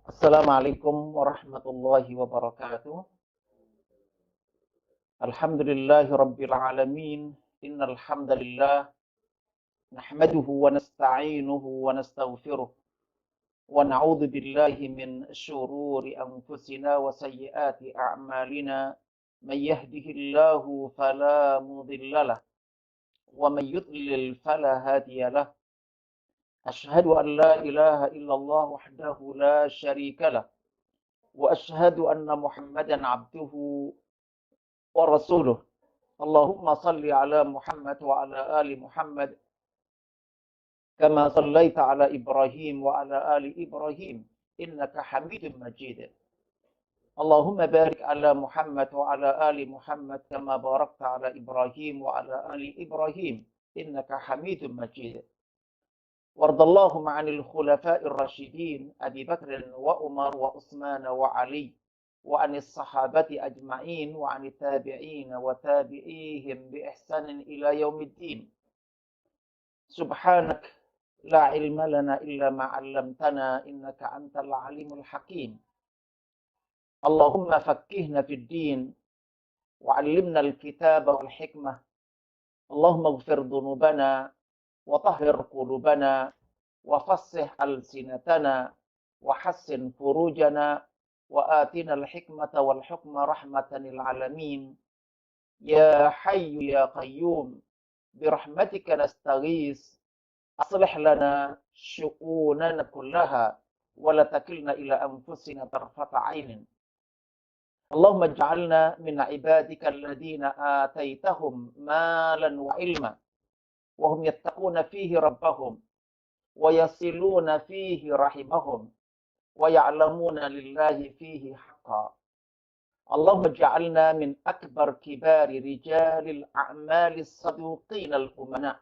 Assalamualaikum warahmatullahi wabarakatuh. Alhamdulillahi rabbil alamin. Innal hamdalillah nahmaduhu wa nasta'inuhu wa nastaghfiruh wa na'udzu billahi min syururi anfusina wa sayyiati a'malina. May yahdihillahu fala mudhillalah wa may yudlil fala hadiyalah. Ashhadu an la ilaha illallah wahdahu la syarikalah wa ashhadu anna Muhammadan 'abduhu wa rasuluh. Allahumma salli ala Muhammad wa ala ali Muhammad kama sallaita ala Ibrahim wa ala ali Ibrahim innaka Hamidum Majid. Allahumma barik ala Muhammad wa ala ali Muhammad kama barakta ala Ibrahim wa ala ali Ibrahim innaka Hamidum Majid. Wardallahum 'anil khulafa'ir rasyidin Abi Bakr wa Umar wa Utsman wa Ali wa 'anis sahabati ajma'in wa 'anit tabi'in wa tabi'ihim bi ihsanin ila yaumiddin. Subhanak la ilma lana illa ma 'allamtana innaka antal alimul hakim. Allahumma faqqihna fid din wa 'allimna al-kitaba wal hikmah. Allahumma ighfir dhunubana wa tahhir qulubana wa fassih alsinatana wa hassin furujana wa atina al-hikmata wal hukma rahmatan lil alamin. Ya hayyu ya qayyum birahmatika nastaghis aslih lana syu'unana kullaha wa la takilna ila anfusina tarfata 'ainin. Allahumma ij'alna min ibadika alladhina ataitahum malan wa ilma wa hum yattaquna fihi rabbahum wa yasiluna fihi rahimahum wa ya'lamuna lillahi fihi haqqan. Allahumma ij'alna min akbar kibari rijalil a'malis saduqinal umana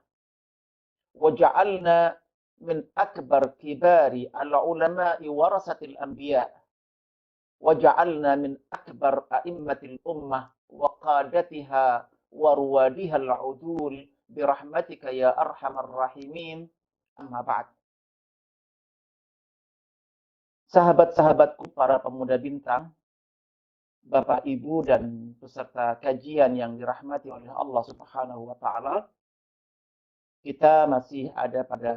waj'alna min akbar kibari al-ulama'i warasatil anbiya waj'alna min akbar a'immatil ummah wa qadatiha wa ruwadiha al-udul birahmatika ya arhamar rahimin. Amma ba'd. Sahabat-sahabatku para pemuda bintang, Bapak Ibu dan peserta kajian yang dirahmati oleh Allah Subhanahu wa taala. Kita masih ada pada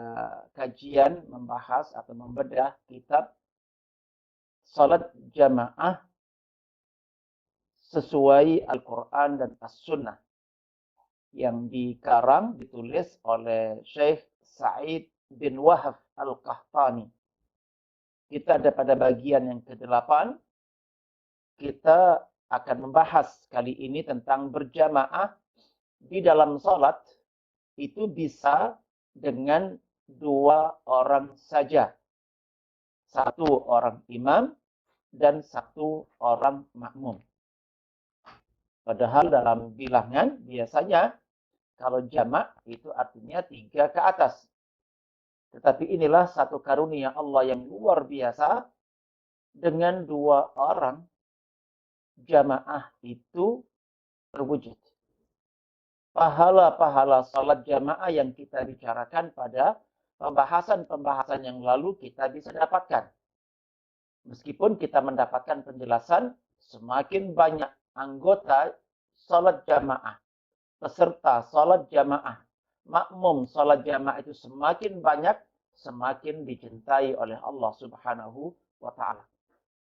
kajian membahas atau membedah kitab Salat Jamaah sesuai Al-Quran dan As-Sunnah yang dikarang, ditulis oleh Syekh Sa'id bin Wahab Al-Qahtani. Kita ada pada bagian yang ke-8. Kita akan membahas kali ini tentang berjamaah di dalam salat itu bisa dengan 2 orang saja. 1 orang imam dan 1 orang makmum. Padahal dalam bilangan biasanya kalau jamak itu artinya 3 ke atas. Tetapi inilah satu karunia Allah yang luar biasa. Dengan 2 orang jamaah itu terwujud. Pahala-pahala salat jamaah yang kita bicarakan pada pembahasan-pembahasan yang lalu kita bisa dapatkan. Meskipun kita mendapatkan penjelasan semakin banyak anggota salat jamaah, peserta salat jamaah, makmum salat jamaah itu semakin banyak, semakin dicintai oleh Allah Subhanahu wa taala.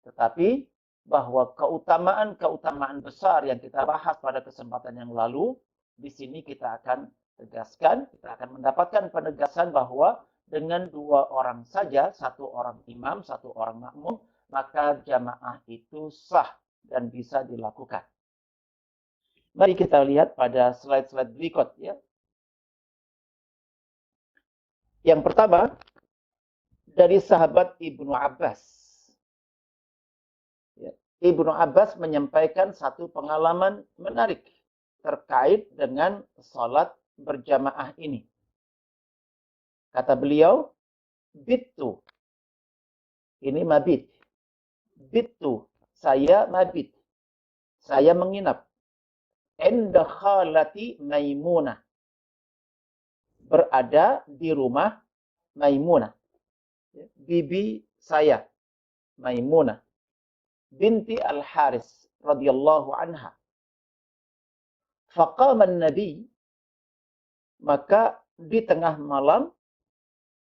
Tetapi bahwa keutamaan-keutamaan besar yang kita bahas pada kesempatan yang lalu, di sini kita akan tegaskan, kita akan mendapatkan penegasan bahwa dengan 2 orang saja, 1 orang imam, 1 orang makmum, maka jamaah itu sah dan bisa dilakukan. Mari kita lihat pada slide-slide berikut ya. Yang pertama, dari sahabat Ibnu Abbas. Ibnu Abbas menyampaikan satu pengalaman menarik terkait dengan salat berjamaah ini. Kata beliau, bittu. Ini mabit. Bittu, saya mabit. Saya menginap. Inda khalati Maimunah. Berada di rumah Maimunah. Bibi saya. Maimunah binti Al-Haris radhiyallahu anha. Faqama Nabi, maka di tengah malam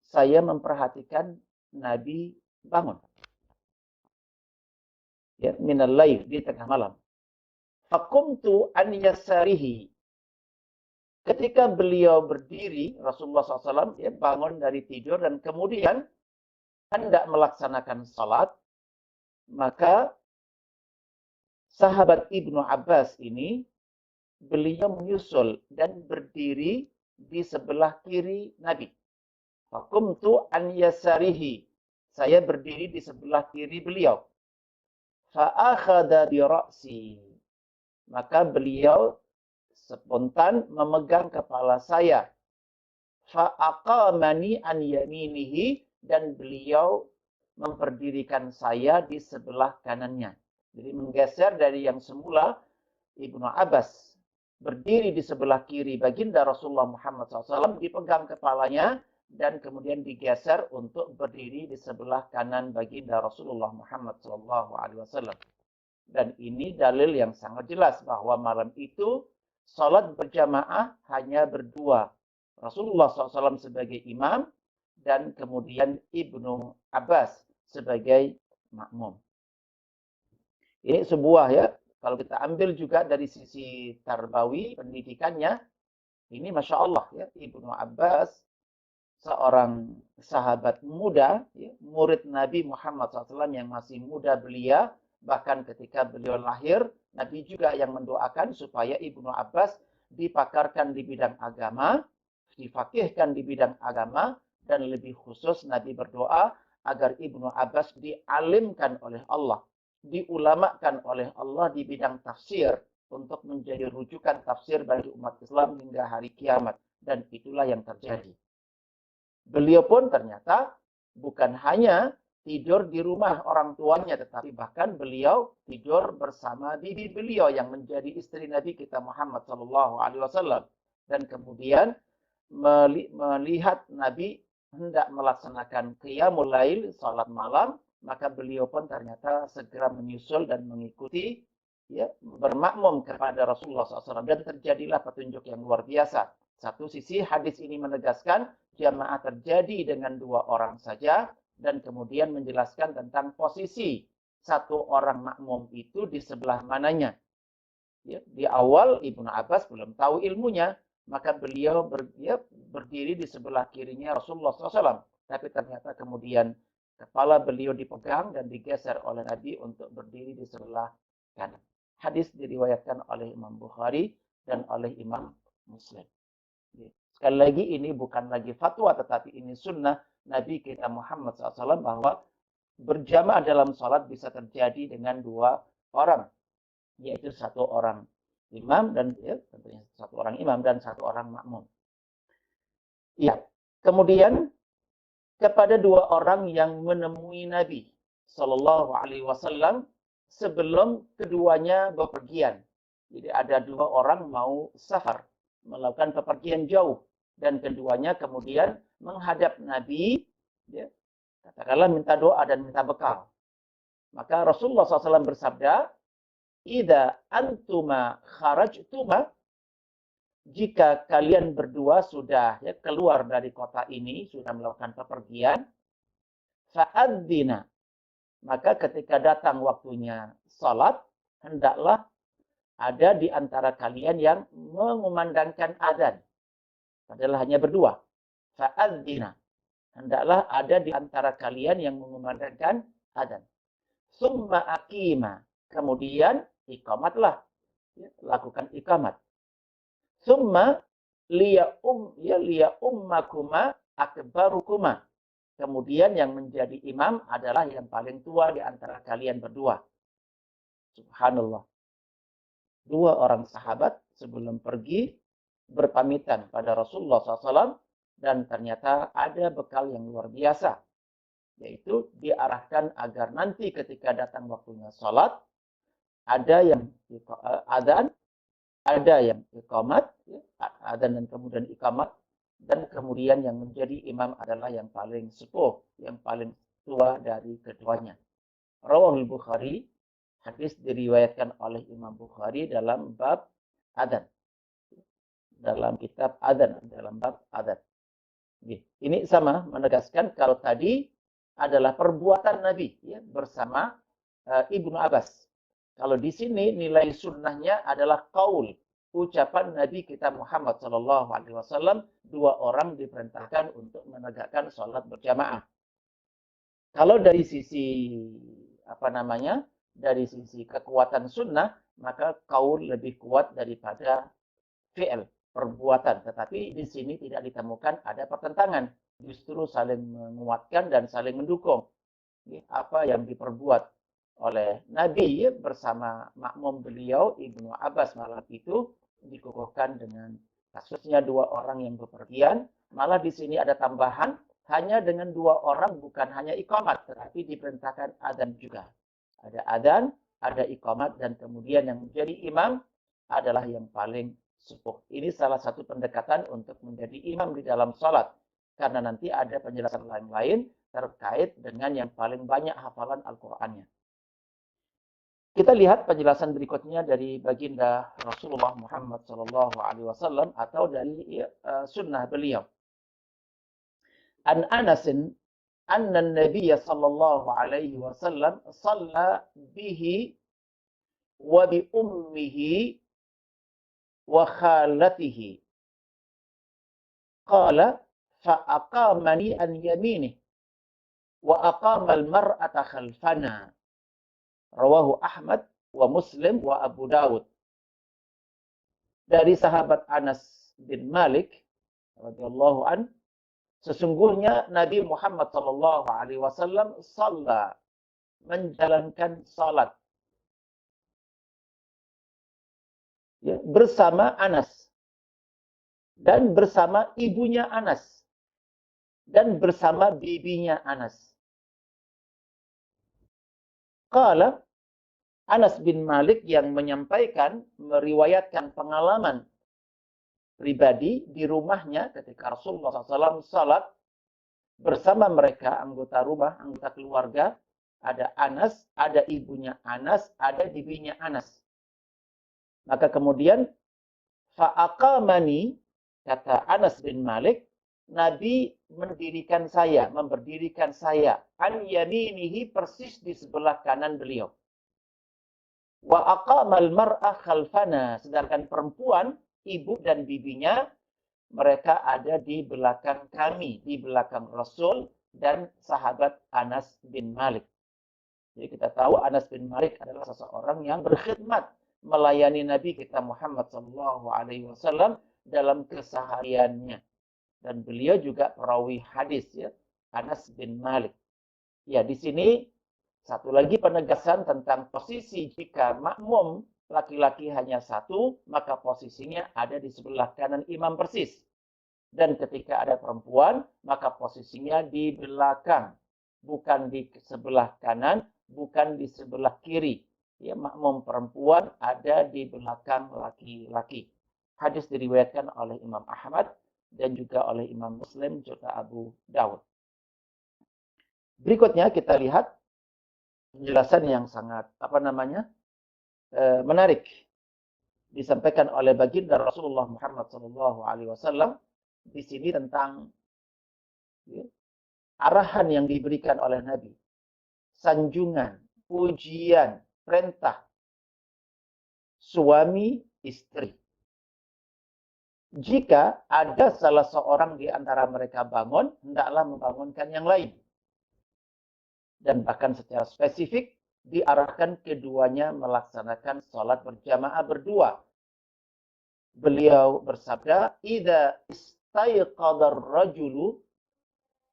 saya memperhatikan Nabi bangun. Ya, minal lail, di tengah malam. Faqumtu an yasarihi. Ketika beliau berdiri, Rasulullah SAW ya, bangun dari tidur dan kemudian hendak melaksanakan salat, maka sahabat Ibnu Abbas ini, beliau menyusul dan berdiri di sebelah kiri Nabi. Faqumtu an yasarihi. Saya berdiri di sebelah kiri beliau. Fa'akhadha bi ra'si. Maka beliau spontan memegang kepala saya. Fa'aqamani an yaminihi, dan beliau memperdirikan saya di sebelah kanannya. Jadi menggeser dari yang semula Ibnu Abbas berdiri di sebelah kiri baginda Rasulullah Muhammad SAW, dipegang kepalanya, dan kemudian digeser untuk berdiri di sebelah kanan baginda Rasulullah Muhammad SAW. Dan ini dalil yang sangat jelas bahwa malam itu salat berjamaah hanya berdua. Rasulullah SAW sebagai imam dan kemudian Ibnu Abbas sebagai makmum. Ini sebuah ya, kalau kita ambil juga dari sisi tarbawi pendidikannya, ini Masya Allah ya, Ibnu Abbas seorang sahabat muda, ya, murid Nabi Muhammad SAW yang masih muda belia, bahkan ketika beliau lahir, Nabi juga yang mendoakan supaya Ibnu Abbas dipakarkan di bidang agama, difakihkan di bidang agama, dan lebih khusus Nabi berdoa agar Ibnu Abbas dialimkan oleh Allah, diulamakan oleh Allah di bidang tafsir, untuk menjadi rujukan tafsir bagi umat Islam hingga hari kiamat. Dan itulah yang terjadi. Beliau pun ternyata bukan hanya tidur di rumah orang tuanya, tetapi bahkan beliau tidur bersama bibi beliau yang menjadi istri Nabi kita Muhammad SAW. Dan kemudian melihat Nabi hendak melaksanakan qiyamul lail, salat malam, maka beliau pun ternyata segera menyusul dan mengikuti, ya, bermakmum kepada Rasulullah SAW. Dan terjadilah petunjuk yang luar biasa. Satu sisi hadis ini menegaskan jamaah terjadi dengan dua orang saja, dan kemudian menjelaskan tentang posisi satu orang makmum itu di sebelah mananya. Ya, di awal Ibnu Abbas belum tahu ilmunya, maka beliau berdiri di sebelah kirinya Rasulullah SAW. Tapi ternyata kemudian kepala beliau dipegang dan digeser oleh Nabi untuk berdiri di sebelah kanan. Hadis diriwayatkan oleh Imam Bukhari dan oleh Imam Muslim. Sekali lagi, ini bukan lagi fatwa, tetapi ini sunnah Nabi kita Muhammad SAW, bahwa berjamaah dalam sholat bisa terjadi dengan dua orang, yaitu satu orang imam dan ya, tentunya satu orang imam dan satu orang makmum. Ya, kemudian kepada dua orang yang menemui Nabi Shallallahu Alaihi Wasallam sebelum keduanya bepergian. Jadi ada dua orang mau safar, melakukan bepergian jauh, dan keduanya kemudian menghadap Nabi, ya, katakanlah minta doa dan minta bekal. Maka Rasulullah SAW bersabda, "Idza antuma kharajtuma," jika kalian berdua sudah ya, keluar dari kota ini, sudah melakukan bepergian, fa'adzina, maka ketika datang waktunya salat, hendaklah ada di antara kalian yang mengumandangkan adzan. Padahal hanya berdua. Fa'adzina. Hendaklah ada di antara kalian yang mengumandangkan adzan. Summa aqima. Kemudian iqamatlah. Ya, lakukan iqamat. Summa liya ummakuma akbarukuma. Kemudian yang menjadi imam adalah yang paling tua di antara kalian berdua. Subhanallah. Dua orang sahabat sebelum pergi berpamitan pada Rasulullah SAW, dan ternyata ada bekal yang luar biasa, yaitu diarahkan agar nanti ketika datang waktunya sholat, ada yang adzan, ada yang iqamat, adzan dan kemudian iqamat, dan kemudian yang menjadi imam adalah yang paling sepuh, yang paling tua dari keduanya. Rawahul Bukhari, hadis diriwayatkan oleh Imam Bukhari dalam bab adzan. Dalam kitab adzan, dalam bab adzan. Ini sama menegaskan kalau tadi adalah perbuatan Nabi ya, bersama Ibnu Abbas. Kalau di sini nilai sunnahnya adalah qaul, ucapan Nabi kita Muhammad SAW, dua orang diperintahkan untuk menegakkan sholat berjamaah. Kalau dari sisi dari sisi kekuatan sunnah, maka qaul lebih kuat daripada fi'il, perbuatan. Tetapi di sini tidak ditemukan ada pertentangan, justru saling menguatkan dan saling mendukung. Apa yang diperbuat oleh Nabi bersama makmum beliau Ibnu Abbas malam itu dikukuhkan dengan kasusnya dua orang yang bepergian. Malah di sini ada tambahan, hanya dengan dua orang bukan hanya iqamat, tetapi diperintahkan adzan juga. Ada adzan, ada iqamat, dan kemudian yang menjadi imam adalah yang paling sepuh. Ini salah satu pendekatan untuk menjadi imam di dalam sholat. Karena nanti ada penjelasan lain-lain terkait dengan yang paling banyak hafalan Al-Qur'annya. Kita lihat penjelasan berikutnya dari baginda Rasulullah Muhammad SAW atau dari sunnah beliau. An Anasin anna Nabiy sallallahu alaihi wasallam shalla bihi wa bi ummihi wa khalatihi. Qala fa aqamani an yaminih wa aqama al-mar'ata khalfana. Rawahu Ahmad wa Muslim wa Abu Dawud. Dari sahabat Anas bin Malik radhiyallahu an, sesungguhnya Nabi Muhammad sallallahu alaihi wasallam shalla, menjalankan salat ya, bersama Anas dan bersama ibunya Anas dan bersama bibinya Anas. Qala, Anas bin Malik yang menyampaikan, meriwayatkan pengalaman pribadi di rumahnya ketika Rasulullah SAW salat bersama mereka, anggota rumah, anggota keluarga, ada Anas, ada ibunya Anas, ada bibinya Anas. Maka kemudian fa'aqamani, kata Anas bin Malik, Nabi mendirikan saya, memberdirikan saya, an yaminihi, persis di sebelah kanan beliau. Wa aqamal mar'ah khalfana, sedangkan perempuan, ibu dan bibinya, mereka ada di belakang kami, di belakang Rasul dan sahabat Anas bin Malik. Jadi kita tahu Anas bin Malik adalah seseorang yang berkhidmat melayani Nabi kita Muhammad SAW dalam kesehariannya. Dan beliau juga perawi hadis ya, Anas bin Malik. Ya, di sini satu lagi penegasan tentang posisi jika makmum laki-laki hanya satu, maka posisinya ada di sebelah kanan imam persis. Dan ketika ada perempuan, maka posisinya di belakang, bukan di sebelah kanan, bukan di sebelah kiri. Ya, makmum perempuan ada di belakang laki-laki. Hadis diriwayatkan oleh Imam Ahmad dan juga oleh Imam Muslim juga Abu Dawud. Berikutnya kita lihat penjelasan yang sangat menarik disampaikan oleh baginda Rasulullah Muhammad SAW di sini tentang arahan yang diberikan oleh Nabi, sanjungan, pujian, perintah suami istri. Jika ada salah seorang di antara mereka bangun, hendaklah membangunkan yang lain. Dan bahkan secara spesifik, diarahkan keduanya melaksanakan sholat berjamaah berdua. Beliau bersabda, "Idza istayqadar rajulu,"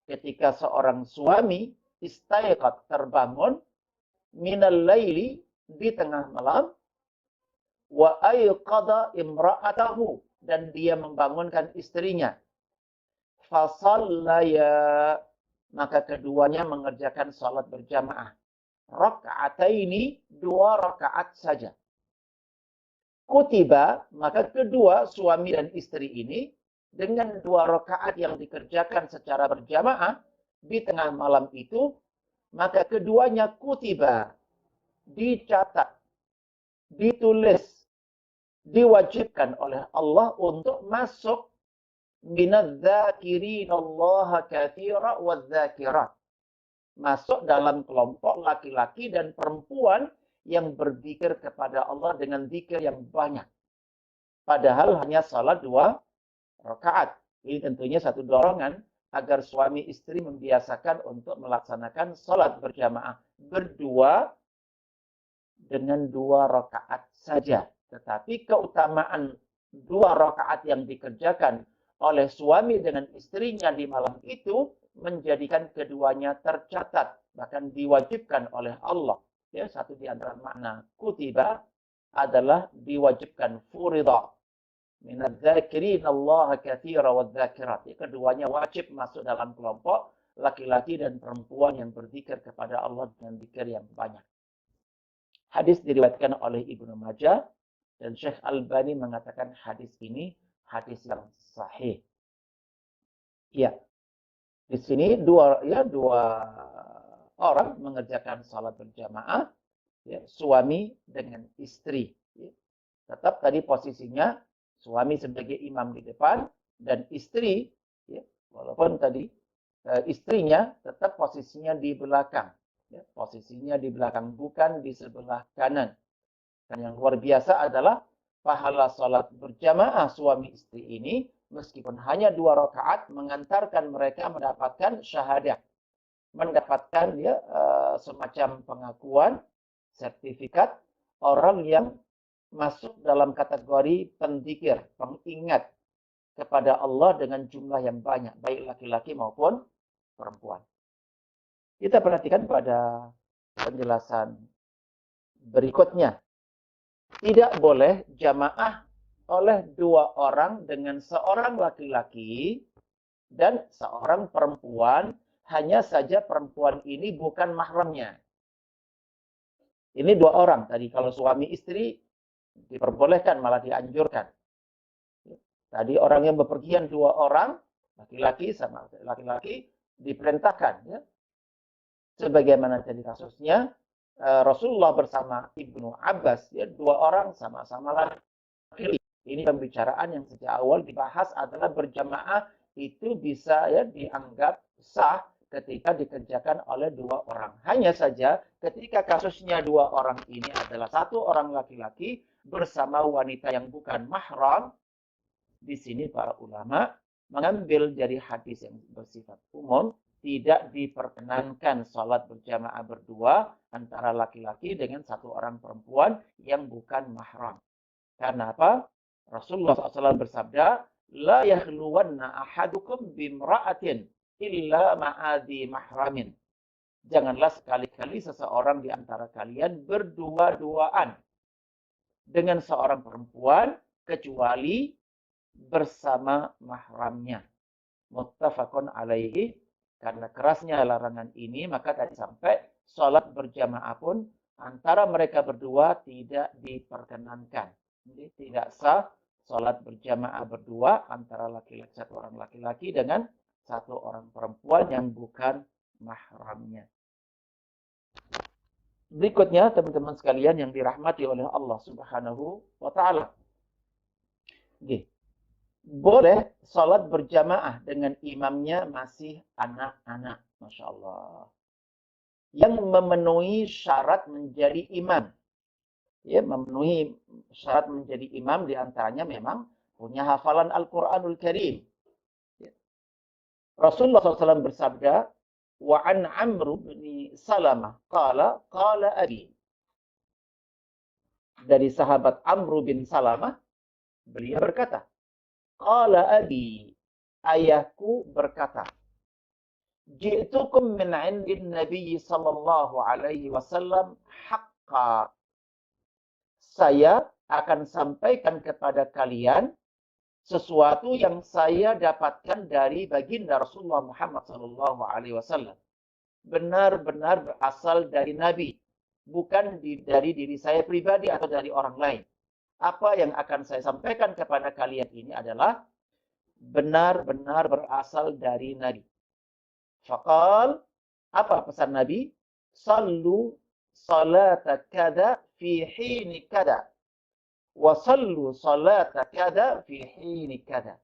ketika seorang suami istayqad, terbangun, minal laili, di tengah malam, wa ayqadha imra'atahu, dan dia membangunkan istrinya, fasallaya, maka keduanya mengerjakan salat berjamaah, raka'ataini, 2 rakaat saja. Kutiba, maka kedua suami dan istri ini dengan 2 rakaat yang dikerjakan secara berjamaah di tengah malam itu, maka keduanya kutiba, dicatat, ditulis, diwajibkan oleh Allah untuk masuk minadz-dzakirinallaha katsira wadz-dzakirat. Masuk dalam kelompok laki-laki dan perempuan yang berzikir kepada Allah dengan zikir yang banyak. Padahal hanya salat 2 rakaat. Ini tentunya satu dorongan agar suami istri membiasakan untuk melaksanakan salat berjamaah berdua dengan 2 rakaat saja. Tetapi keutamaan 2 rakaat yang dikerjakan oleh suami dengan istrinya di malam itu menjadikan keduanya tercatat, bahkan diwajibkan oleh Allah. Ya, satu di antara makna kutiba adalah diwajibkan, furida. Minadz-dzakirin Allah katsira wadz-dzakirat. Keduanya wajib masuk dalam kelompok laki-laki dan perempuan yang berzikir kepada Allah dengan zikir yang banyak. Hadis diriwayatkan oleh Ibnu Majah dan Syekh Albani mengatakan hadis ini hadis yang sahih. Ya, di sini dua orang mengerjakan salat berjamaah, ya, suami dengan istri. Ya. Tetap tadi posisinya suami sebagai imam di depan dan istri, ya, walaupun tadi istrinya tetap posisinya di belakang. Ya, posisinya di belakang, bukan di sebelah kanan. Dan yang luar biasa adalah pahala salat berjamaah suami istri ini, meskipun hanya 2 rakaat, mengantarkan mereka mendapatkan syahadah. Mendapatkan ya, semacam pengakuan, sertifikat orang yang masuk dalam kategori penzikir, pengingat kepada Allah dengan jumlah yang banyak, baik laki-laki maupun perempuan. Kita perhatikan pada penjelasan berikutnya. Tidak boleh jamaah oleh 2 orang dengan seorang laki-laki dan seorang perempuan, hanya saja perempuan ini bukan mahramnya. Ini 2 orang. Tadi kalau suami istri diperbolehkan, malah dianjurkan. Tadi orang yang bepergian 2 orang, laki-laki sama laki-laki, diperintahkan. Ya. Sebagaimana tadi kasusnya, Rasulullah bersama Ibnu Abbas, ya, 2 orang sama-sama laki-laki. Ini pembicaraan yang sejak awal dibahas adalah berjamaah itu bisa ya dianggap sah ketika dikerjakan oleh 2 orang. Hanya saja ketika kasusnya 2 orang ini adalah 1 orang laki-laki bersama wanita yang bukan mahram, di sini para ulama mengambil dari hadis yang bersifat umum, tidak diperkenankan sholat berjamaah berdua antara laki-laki dengan 1 orang perempuan yang bukan mahram. Karena apa? Rasulullah SAW bersabda, la yakhluwanna ahadukum bimra'atin illa ma'adhi mahramin. Janganlah sekali-kali seseorang di antara kalian berdua-duaan dengan seorang perempuan kecuali bersama mahramnya. Muttafaqun alaihi. Karena kerasnya larangan ini, maka tadi sampai sholat berjamaah pun antara mereka berdua tidak diperkenankan. Jadi tidak sah sholat berjamaah berdua antara laki-laki 1 orang laki-laki dengan 1 orang perempuan yang bukan mahramnya. Berikutnya, teman-teman sekalian yang dirahmati oleh Allah Subhanahu wa Ta'ala. Boleh sholat berjamaah dengan imamnya masih anak-anak. Masya Allah. Yang memenuhi syarat menjadi imam. Ya, memenuhi syarat menjadi imam diantaranya memang punya hafalan Al-Quranul Karim. Ya. Rasulullah SAW bersabda, wa an Amr bin Salamah qala abi. Dari sahabat Amr bin Salamah, beliau berkata, qala abi, ayahku berkata, ji'tukum min 'indin Nabi sallallahu alaihi wasallam haqqa. Saya akan sampaikan kepada kalian sesuatu yang saya dapatkan dari baginda Rasulullah Muhammad sallallahu alaihi wasallam. Benar-benar berasal dari Nabi, bukan dari diri saya pribadi atau dari orang lain. Apa yang akan saya sampaikan kepada kalian ini adalah benar-benar berasal dari Nabi. Faqal, apa pesan Nabi? sallu salata kada fi hini kada wa sallu salata kada fi hini kada.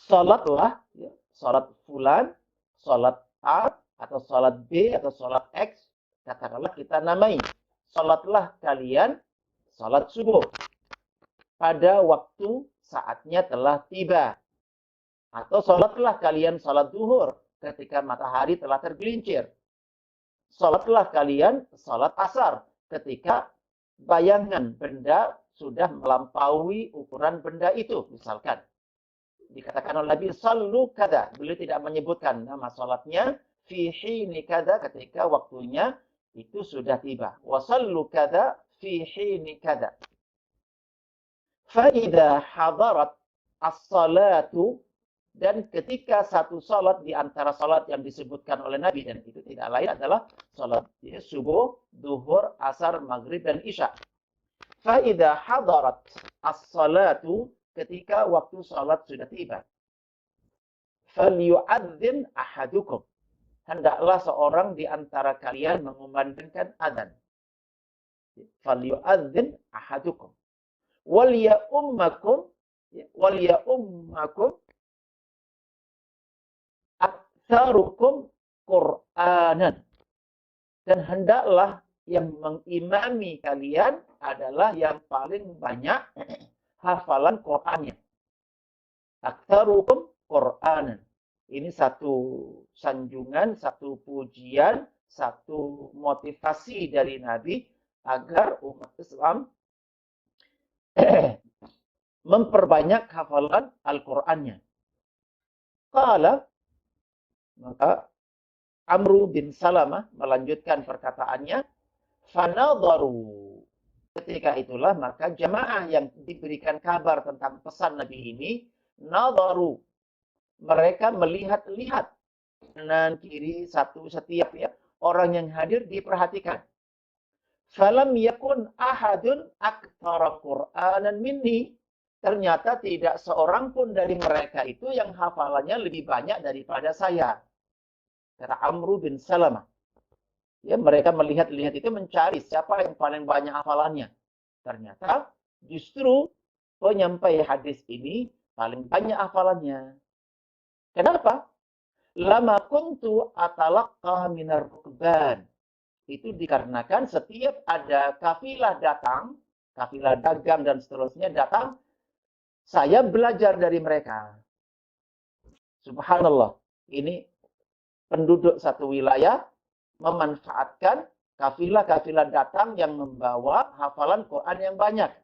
Salatlah, ya, salat fulan, salat A, atau salat B, atau salat X, katakanlah kita namai. Salatlah kalian salat subuh pada waktu saatnya telah tiba. Atau salatlah kalian salat zuhur ketika matahari telah tergelincir. Salatlah kalian salat asar ketika bayangan benda sudah melampaui ukuran benda itu, misalkan. Dikatakan oleh Nabi, sallu kada. Beliau tidak menyebutkan nama salatnya. Fi hini kada, ketika waktunya itu sudah tiba. Wa sallu kada fi hini kada. Fa'idha hadarat as-salatu. Dan ketika satu salat di antara salat yang disebutkan oleh Nabi, dan itu tidak lain adalah salat subuh, duhur, asar, maghrib, dan isya. Fa'idha hadarat as-salatu. Ketika waktu salat sudah tiba. Falyu'adzin ahadukum. Hendaklah seorang di antara kalian mengumandangkan adzan. Falyu'adzin ahadukum. Wal ya'ummakum aktsarukum Qur'anan. Dan hendaklah yang mengimami kalian adalah yang paling banyak hafalan Qur'annya. Aktsarukum Qur'anan. Ini satu sanjungan, satu pujian, satu motivasi dari Nabi agar umat Islam memperbanyak hafalan Al-Qur'annya. Qala, maka Amru bin Salamah melanjutkan perkataannya, fanadharu. Ketika itulah maka jamaah yang diberikan kabar tentang pesan Nabi ini, nadharu, mereka melihat-lihat kanan kiri setiap ya orang yang hadir diperhatikan. Falam yakun ahadun aktsara Qur'anan minni. Ternyata tidak seorang pun dari mereka itu yang hafalannya lebih banyak daripada saya. Kata Amru bin Salamah. Ya, mereka melihat-lihat itu mencari siapa yang paling banyak hafalannya. Ternyata justru penyampai hadis ini paling banyak hafalannya. Kenapa? Lama kuntu atalaqqa minar rukban. Itu dikarenakan setiap ada kafilah datang, kafilah dagang dan seterusnya datang, saya belajar dari mereka. Subhanallah. Ini penduduk satu wilayah memanfaatkan kafilah-kafilah datang yang membawa hafalan Quran yang banyak.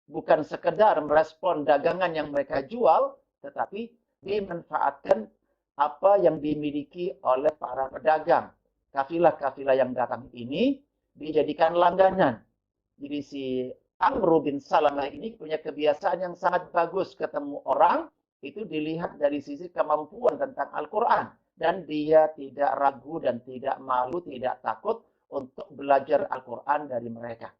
Bukan sekedar merespon dagangan yang mereka jual, tetapi dimanfaatkan apa yang dimiliki oleh para pedagang. Kafilah-kafilah yang datang ini dijadikan langganan. Jadi si Amru bin Salamah ini punya kebiasaan yang sangat bagus. Ketemu orang, itu dilihat dari sisi kemampuan tentang Al-Quran. Dan dia tidak ragu dan tidak malu, tidak takut untuk belajar Al-Quran dari mereka.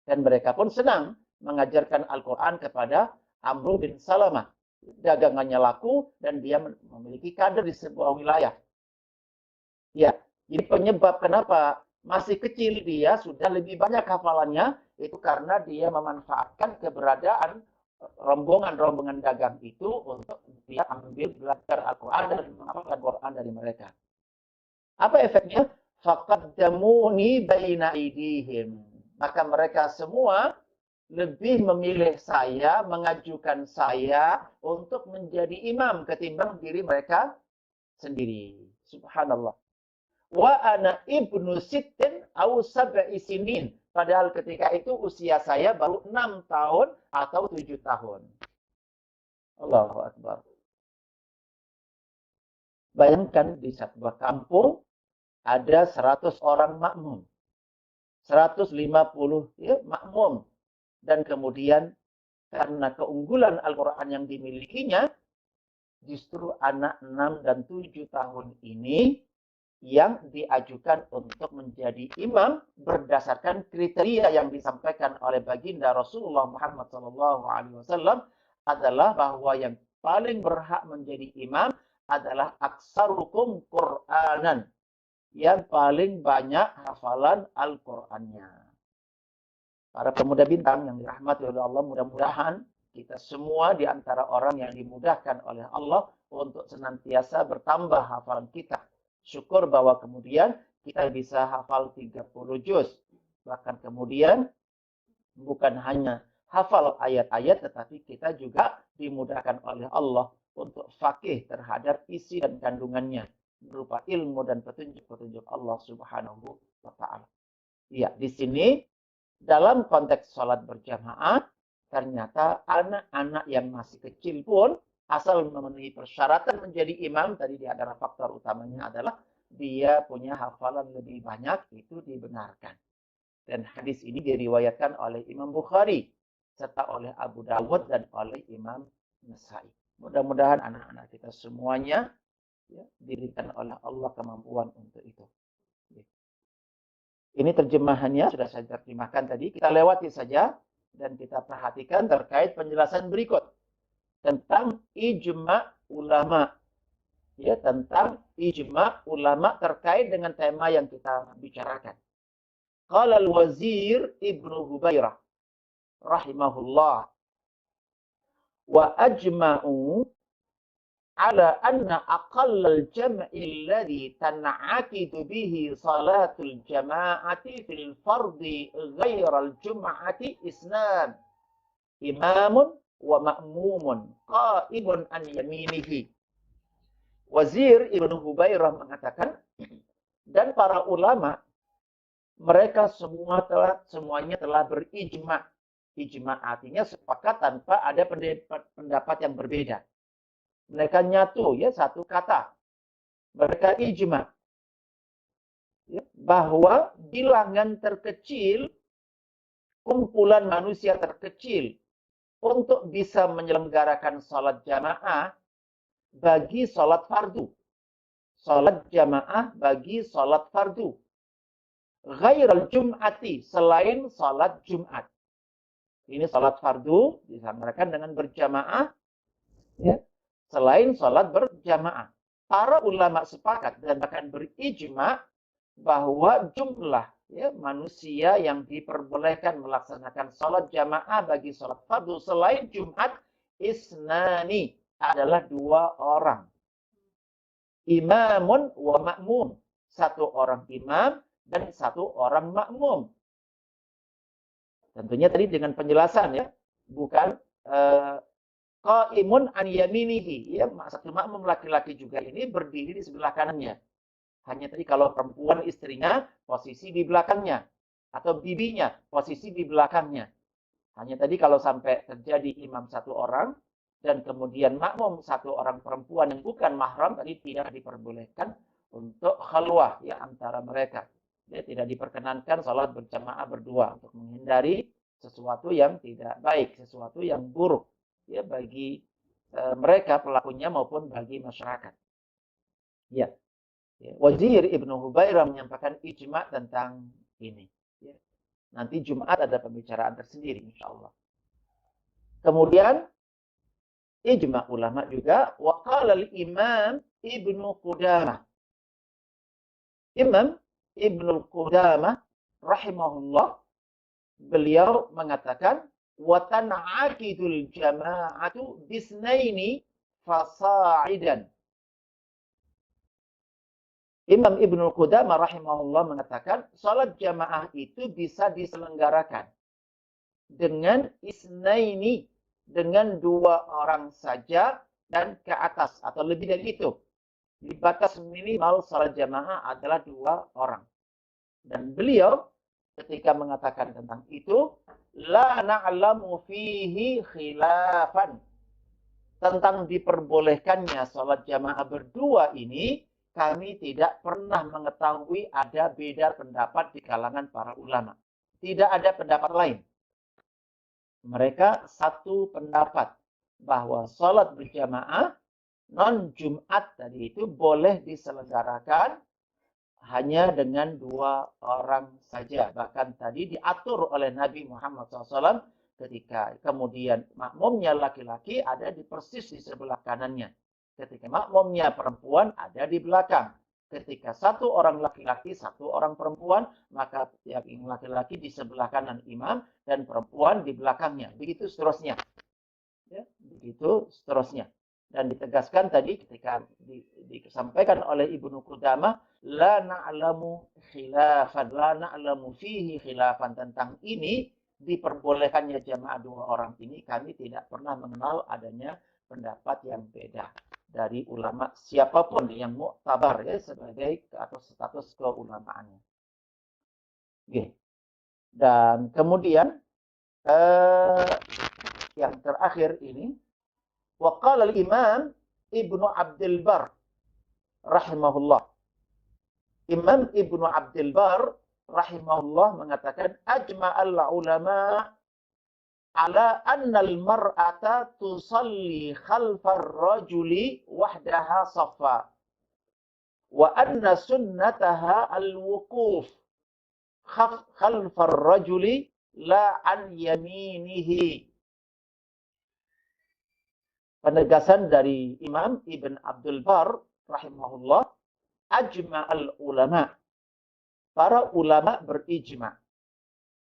Dan mereka pun senang mengajarkan Al-Quran kepada Amru bin Salamah. Dagangannya laku dan dia memiliki kader di sebuah wilayah. Ya, jadi penyebab kenapa masih kecil dia sudah lebih banyak hafalannya, itu karena dia memanfaatkan keberadaan rombongan-rombongan dagang itu untuk dia ambil belajar Al-Quran dan menghafalkan Quran dari mereka. Apa efeknya? Faqaddamuni baina aydihim. Maka mereka semua lebih memilih saya, mengajukan saya untuk menjadi imam ketimbang diri mereka sendiri. Subhanallah. Wa ana ibnu sittin au sab'i sinin. Padahal ketika itu usia saya baru 6 tahun atau 7 tahun. Allahu Akbar. Bayangkan di sebuah kampung ada 100 orang makmum. 150 ya, makmum. Dan kemudian karena keunggulan Al-Quran yang dimilikinya, justru anak 6 dan 7 tahun ini yang diajukan untuk menjadi imam berdasarkan kriteria yang disampaikan oleh baginda Rasulullah Muhammad SAW adalah bahwa yang paling berhak menjadi imam adalah aksarukum Qur'anan, yang paling banyak hafalan Al-Qur'annya. Para pemuda bintang yang dirahmati oleh Allah, mudah-mudahan kita semua di antara orang yang dimudahkan oleh Allah untuk senantiasa bertambah hafalan kita. Syukur bahwa kemudian kita bisa hafal 30 juz. Bahkan kemudian bukan hanya hafal ayat-ayat, tetapi kita juga dimudahkan oleh Allah untuk faqih terhadap isi dan kandungannya berupa ilmu dan petunjuk-petunjuk Allah Subhanahu wa taala. Iya, di sini dalam konteks sholat berjamaah, ternyata anak-anak yang masih kecil pun asal memenuhi persyaratan menjadi imam, tadi di antara faktor utamanya adalah dia punya hafalan lebih banyak, itu dibenarkan. Dan hadis ini diriwayatkan oleh Imam Bukhari, serta oleh Abu Dawud dan oleh Imam Nasai. Mudah-mudahan anak-anak kita semuanya ya, diberikan oleh Allah kemampuan untuk itu. Ini terjemahannya sudah saya terjemahkan tadi. Kita lewati saja dan kita perhatikan terkait penjelasan berikut tentang ijma ulama. Ya, tentang ijma ulama terkait dengan tema yang kita bicarakan. Qala al-Wazir Ibnu Hubairah rahimahullah wa ajma'u ala anna aqallal jam'i alladhi tan'aqidu bihi salatul jama'ati fil fardi ghairal jum'ati isnan imamun wa ma'mumun qa'imun an yaminihi. Wazir Ibnu Hubairah mengatakan, dan para ulama mereka semuanya telah berijma. Ijma artinya sepakat tanpa ada pendapat yang berbeda. Mereka nyatu ya satu kata. Mereka ijma ya, bahwa bilangan terkecil, kumpulan manusia terkecil untuk bisa menyelenggarakan sholat jamaah bagi sholat fardu. Sholat jamaah bagi sholat fardu. Ghairal jum'ati, selain sholat Jumat. Ini sholat fardu diselenggarakan dengan berjamaah, ya, selain sholat berjamaah. Para ulama sepakat dan bahkan berijma bahwa jumlah ya, manusia yang diperbolehkan melaksanakan sholat jamaah bagi sholat fardu selain Jumat isnani adalah 2 orang. Imamun wa ma'mum, 1 orang imam dan 1 orang makmum. Tentunya tadi dengan penjelasan ya, bukan qaimun an yaminihi, ya, satu makmum laki-laki juga ini berdiri di sebelah kanannya. Hanya tadi kalau perempuan istrinya posisi di belakangnya atau bibinya posisi di belakangnya. Hanya tadi kalau sampai terjadi imam 1 orang dan kemudian makmum 1 orang perempuan yang bukan mahram, tadi tidak diperbolehkan untuk khalwah ya antara mereka. Dia tidak diperkenankan sholat berjamaah berdua untuk menghindari sesuatu yang tidak baik, sesuatu yang buruk ya bagi mereka pelakunya maupun bagi masyarakat. Ya. Wazir Ibnu Hubairah menyampaikan ijma tentang ini. Ya. Nanti Jumat ada pembicaraan tersendiri insyaallah. Kemudian ijma ulama juga wa qala al-Imam Ibnu Qudamah. Imam Ibnu Qudamah rahimahullah, beliau mengatakan wa tan'aqidul jama'atu bisnaini fasa'idan. Imam Ibnu Qudamah rahimahullah mengatakan salat jamaah itu bisa diselenggarakan dengan isnaini, dengan 2 orang saja dan ke atas atau lebih dari itu. Di batas minimal salat jamaah adalah 2 orang. Dan beliau ketika mengatakan tentang itu, la na'lamu fihi khilafan. Tentang diperbolehkannya salat jamaah berdua ini, kami tidak pernah mengetahui ada beda pendapat di kalangan para ulama. Tidak ada pendapat lain. Mereka satu pendapat bahwa salat berjamaah non-Jumat tadi itu boleh diselenggarakan hanya dengan 2 orang saja. Bahkan tadi diatur oleh Nabi Muhammad SAW ketika kemudian makmumnya laki-laki ada di persis di sebelah kanannya. Ketika makmumnya perempuan ada di belakang. ketika satu orang laki-laki, satu orang perempuan, maka yang laki-laki di sebelah kanan imam dan perempuan di belakangnya. Begitu seterusnya. Ya, begitu seterusnya. Dan ditegaskan tadi ketika disampaikan oleh Ibnu Qudamah, la na'lamu khilafan, la na'lamu fihi khilafan, tentang ini diperbolehkannya jamaah dua orang ini, kami tidak pernah mengenal adanya pendapat yang beda dari ulama siapapun yang muktabar ya sebagai atau status keulamaannya. Oke. Dan kemudian yang terakhir ini, waqala al-Imam Ibnu Abdul Bar rahimahullah. Imam Ibnu Abdul Bar rahimahullah mengatakan, ajma'al ulama ala anna al-mar'ata tusalli khalfar rajuli wahdaha safa wa anna sunnataha al-wuquf khalfar rajuli la an yaminihi. Penegasan dari Imam Ibn Abdul Bar rahimahullah, ajma'al ulama, para ulama berijma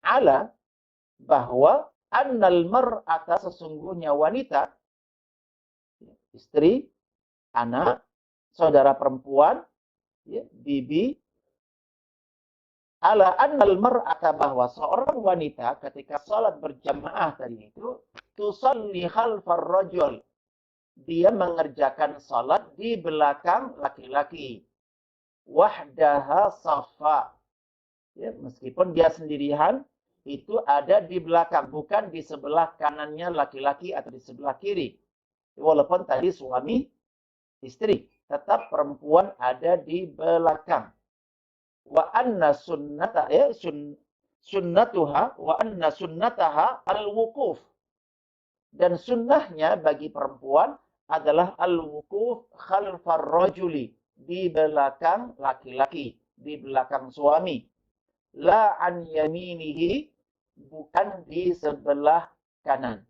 ala, bahwa annal mar'ata, sesungguhnya wanita, istri, anak, saudara perempuan, ya, bibi, ala annal mar'ata, bahwa seorang wanita ketika salat berjamaah tadi itu, tusalli khalfar rajul, dia mengerjakan salat di belakang laki-laki, wahdaha safa, ya, meskipun dia sendirian, itu ada di belakang, bukan di sebelah kanannya laki-laki atau di sebelah kiri. Walaupun tadi suami istri, tetap perempuan ada di belakang. Wa anna sunnata, ya, sunnatuha wa anna sunnataha al-wuquf. Dan sunnahnya bagi perempuan adalah al-wuquf khalfar rajuli, di belakang laki-laki, di belakang suami. La an yaminihi, bukan di sebelah kanan.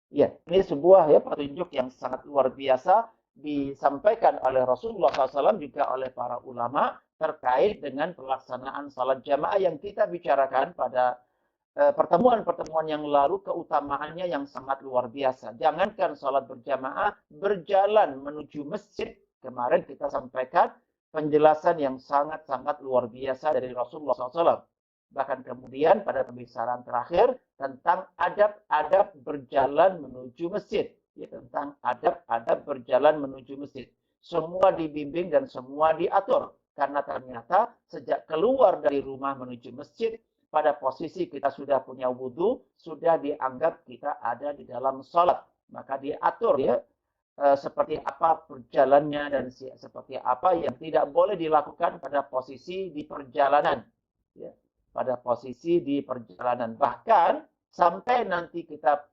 Ya, ini sebuah ya petunjuk yang sangat luar biasa disampaikan oleh Rasulullah SAW juga oleh para ulama terkait dengan pelaksanaan salat jamaah yang kita bicarakan pada pertemuan-pertemuan yang lalu, keutamaannya yang sangat luar biasa. Jangankan salat berjamaah, berjalan menuju masjid, kemarin kita sampaikan penjelasan yang sangat-sangat luar biasa dari Rasulullah SAW. Bahkan kemudian pada pembicaraan terakhir tentang adab-adab berjalan menuju masjid. Ya, tentang adab-adab berjalan menuju masjid. Semua dibimbing dan semua diatur. Karena ternyata sejak keluar dari rumah menuju masjid, pada posisi kita sudah punya wudhu, sudah dianggap kita ada di dalam sholat. Maka diatur ya, seperti apa berjalannya dan seperti apa yang tidak boleh dilakukan pada posisi di perjalanan. Ya, pada posisi di perjalanan. Bahkan sampai nanti kita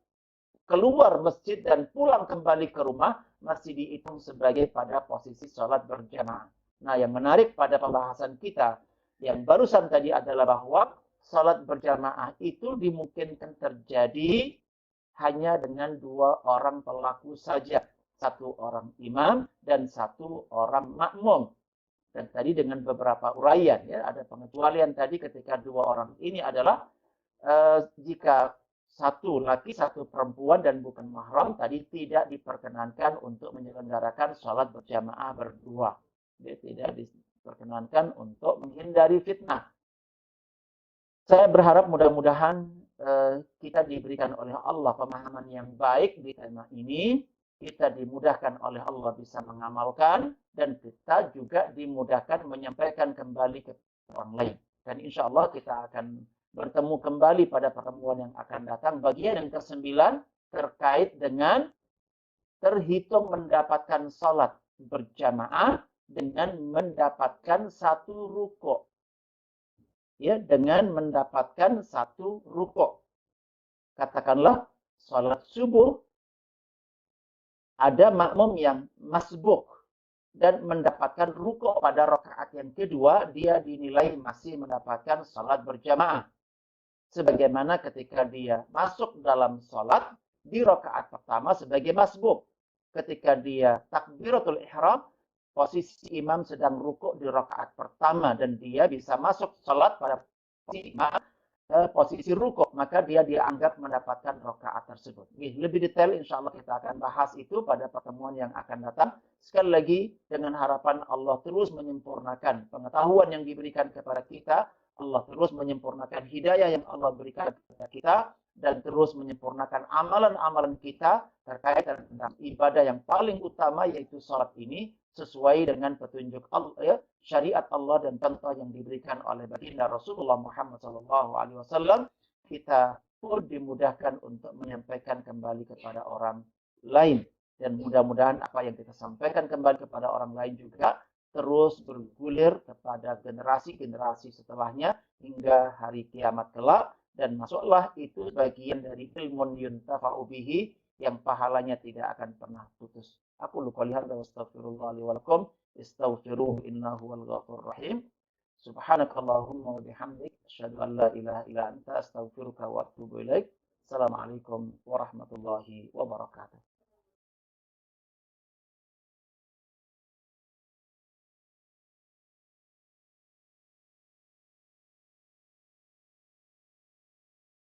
keluar masjid dan pulang kembali ke rumah, masih dihitung sebagai pada posisi sholat berjamaah. Nah, yang menarik pada pembahasan kita yang barusan tadi adalah bahwa sholat berjamaah itu dimungkinkan terjadi hanya dengan dua orang pelaku saja. Satu orang imam dan satu orang makmum. Dan tadi dengan beberapa uraian, ya, ada pengecualian tadi ketika dua orang ini adalah jika satu laki, satu perempuan dan bukan mahram, tadi tidak diperkenankan untuk menyelenggarakan sholat berjamaah berdua. Dia tidak diperkenankan untuk menghindari fitnah. Saya berharap mudah-mudahan kita diberikan oleh Allah pemahaman yang baik di tema ini. Kita dimudahkan oleh Allah bisa mengamalkan, dan kita juga dimudahkan menyampaikan kembali ke orang lain. Dan insya Allah kita akan bertemu kembali pada pertemuan yang akan datang. Bagian yang ke-9 terkait dengan terhitung mendapatkan salat berjamaah dengan mendapatkan satu rukuk. Ya, dengan mendapatkan satu rukuk. Katakanlah salat subuh, ada makmum yang masbuk dan mendapatkan rukuk pada rakaat yang kedua, dia dinilai masih mendapatkan salat berjamaah. Sebagaimana ketika dia masuk dalam salat di rakaat pertama sebagai masbuk. Ketika dia takbiratul ihram, posisi imam sedang rukuk di rakaat pertama dan dia bisa masuk salat pada posisi imam posisi rukuk, maka dia dianggap mendapatkan rakaat tersebut. Lebih detail insya Allah kita akan bahas itu pada pertemuan yang akan datang. Sekali lagi dengan harapan Allah terus menyempurnakan pengetahuan yang diberikan kepada kita, Allah terus menyempurnakan hidayah yang Allah berikan kepada kita, dan terus menyempurnakan amalan-amalan kita terkait dengan ibadah yang paling utama yaitu salat ini sesuai dengan petunjuk Allah, ya, syariat Allah dan contoh yang diberikan oleh baginda Rasulullah Muhammad SAW, kita pun dimudahkan untuk menyampaikan kembali kepada orang lain. Dan mudah-mudahan apa yang kita sampaikan kembali kepada orang lain juga terus bergulir kepada generasi-generasi setelahnya hingga hari kiamat kelak. Dan masuklah itu bagian dari ilmun yuntafa'u bihi yang pahalanya tidak akan pernah putus. Aku lupa lihat wa astaghfirullah li wa lakum. Istaghfiruhu innahu wal ghafurur rahim. Subhanakallahumma wa bihamdik asyhadu an la ilaha illa anta astaghfiruka wa atubu ilaik. Assalamualaikum warahmatullahi wabarakatuh.